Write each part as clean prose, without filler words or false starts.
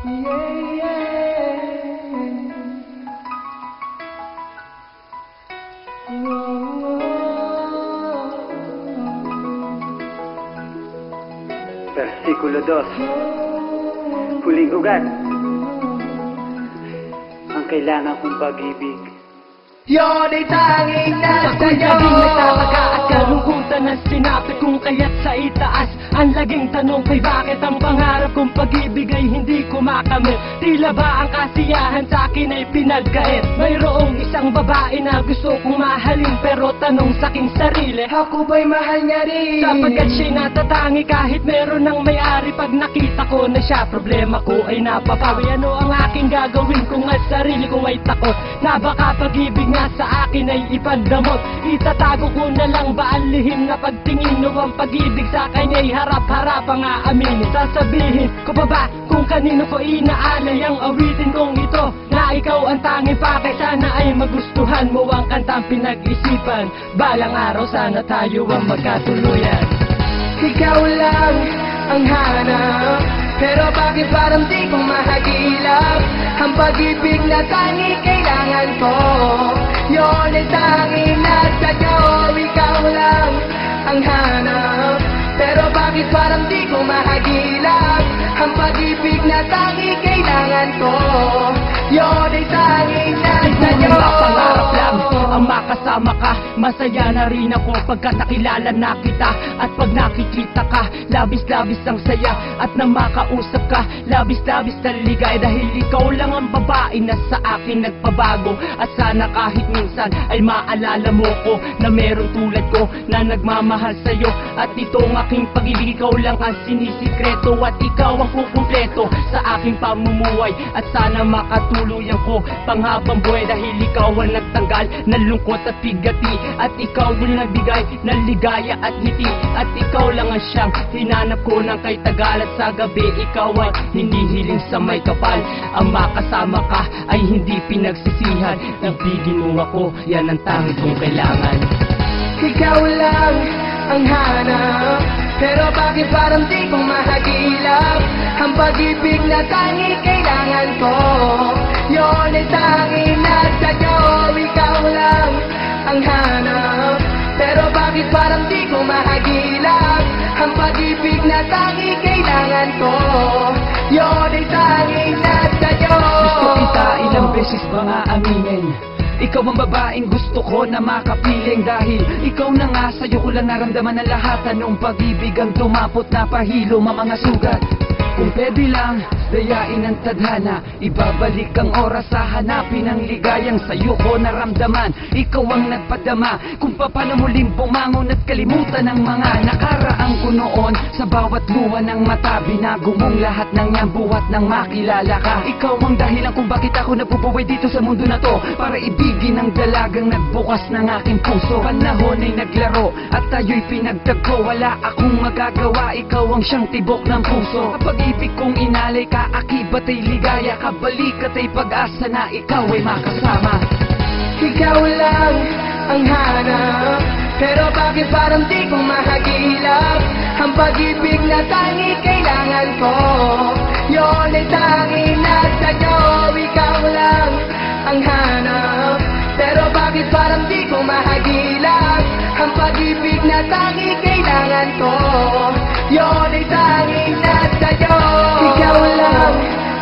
Yeah, yeah. Versikulo 2. Huling ugat. Ang kailangan kong pag-ibig. Yun ay tanging nasa Ako'y iyo. laging nagtataka at kalungkutan na sinapit kong kaya't sa itaas. Ang laging tanong kay bakit ang pangarap kong pag-ibig ay hindi ko makamit. Tila ba ang kasiyahan sa akin ay pinagkait? Mayroong isang babae na gusto kong mahalin, pero tanong sa aking sarili, Ako ba'y mahal niya rin? sapagkat siya'y natatangi kahit meron ng may-ari. Pag nakita ko na siya, problema ko ay napapawi. Ano ang aking gagawin kung ang sarili ko ay takot na baka pag-ibig nga sa akin ay ipagdamot? Itatago ko na lang ba ang lihim na pagtingin o ang pag-ibig sa kanya ay harap-harap ang aaminin? Sasabihin ko pa ba kung kanino ko inaalay ang awitin kong ito, na ikaw ang tanging pakay? Sana ay magustuhan mo ang kantang pinag-isipan. Balang araw sana tayo ang magkatuluyan. Ikaw lang ang hanap, pero bakit parang di ko mahagilap ang pag-ibig na tanging kailangan ko? Yun ay tanging nasa iyo. Ikaw lang ang hanap, pero bakit parang di ko mahagilap ang pag-ibig na tanging kailangan ko? Yun ay tanging nasa iyo. Siguro pangarap lang ang makasama ka. Masaya na rin ako pagkat nakilala na kita. At pag nakikita ka, labis-labis ang saya. At na makausap ka, labis-labis na ligay. Dahil ikaw lang ang babae na sa akin nagpabago. At sana kahit minsan ay maalala mo ko na meron tulad ko na nagmamahal sa'yo. At itong aking pag-ibig, ikaw lang ang sinisikreto. At ikaw ang kukumpleto sa aking pamumuhay. At sana makatuluyan ko panghabang buhay. Dahil ikaw ang nagtanggal ng lungkot at bigati. At ikaw ang nagbigay ng ligaya at ngiti. At ikaw lang ang siyang hinanap ko ng kay tagal. At sa gabi ikaw ay hindi hiling sa may kapal. Ang makasama ka ay hindi pinagsisihan. Ibigin mo ako, yan ang tanging kong kailangan. Ikaw lang ang hanap, pero bakit parang di ko mahagilap ang pag-ibig na tanging kailangan ko? Yun ay tanging nasa iyo. Ikaw lang ang hanap, pero bakit parang di ko mahagilap ang pag-ibig na tanging kailangan ko? Yun ay tanging nasa iyo. Gusto kita ilang beses ba nga aminin? Ikaw ang babaeng gusto ko na makapiling. Dahil ikaw na nga, sa'yo ko lang naramdaman ang lahat. Anong pag-ibig ang tumapot na pahilo mga sugat. Kung pwede lang, dayain ang tadhana. Ibabalik ang oras sa hanapin ang ligayang sa'yo ko naramdaman. Ikaw ang nagpadama kung paano muling bumangon at kalimutan ang mga nakaraang ko noon. Sa bawat luha ng mata, binago mong lahat ng yan buhat nang makilala ka. Ikaw ang dahilan kung bakit ako nabubuhay dito sa mundo na to, para ibigin ang dalagang nagbukas ng aking puso. Panahon ay naglaro at tayo'y pinagtagpo. Wala akong magagawa, ikaw ang siyang tibok ng puso. Kapag ibig kong inalay ka, akibat ay ligaya. Kabalikat ay pag-asa na ikaw ay makasama. Ikaw lang ang hanap, pero bakit parang di ko mahagilap ang pag-ibig na tanging kailangan ko? Yun ay tanging nasa iyo. Ikaw lang ang hanap, pero bakit parang di ko mahagilap ang pag-ibig na tanging kailangan ko? Yun ay tanging nasa iyo. Ikaw lang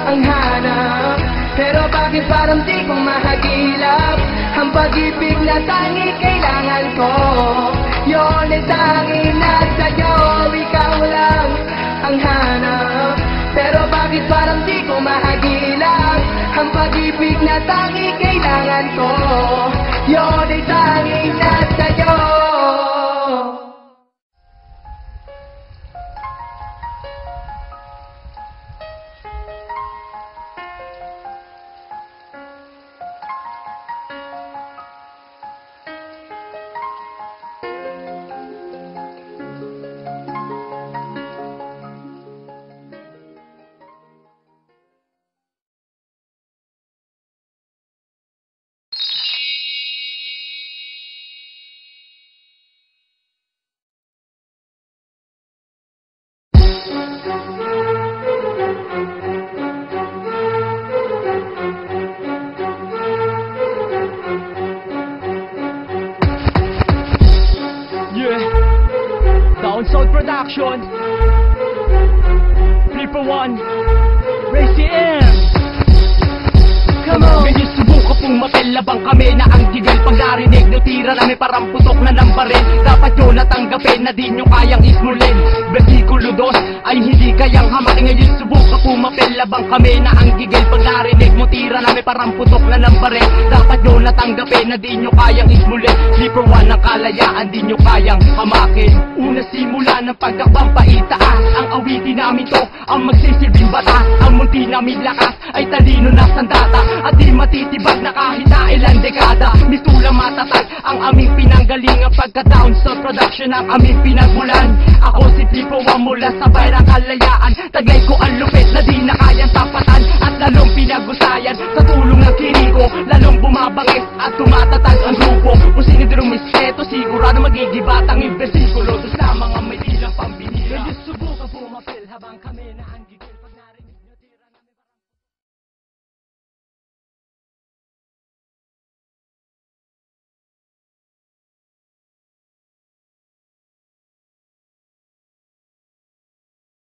ang hanap, pero bakit parang di ko mahagilap ang pag-ibig na tanging kailangan ko? Yun ay tanging nasa iyo. Ikaw lang ang hanap, pero bakit parang di ko mahagilap ang pag-ibig na tanging kailangan ko? Yun ay tanging nasa iyo. Production, 3 for 1, Racy M. Come on! Ngayon subukan pong mapilabang kami na ang gigal. Pag narinig nyo tira namin parang putok na ng baril. Dapat yun natanggapin na di nyo kayang ismulin. Versikulo 2 ay hindi kayang hamakin. Ngayon subukan pong mapilabang kami na ang gigal. Pag narinig mo tira namin parang putok na ng baril. Dapat yun natanggapin na di nyo kayang ismulin. 3 for 1 ng kalayaan di nyo kayang hamakin. Una simula ng pagkakbang paitaas. Ang awitin namin to ang magsisilbing batas. Ang munti namin lakas ay talino na sandata. At di matitibag na kahit na ilang dekada. Mistula matatag ang aming pinanggalingan. Pagka Downstar Production ang aming pinagmulan. Ako si Tipo Wang mula sa bayrang kalayaan. Taglay ko ang lupit na di na kayang tapatan. At lalong pinagusayan sa tulong ng kiriko. Lalong bumabangis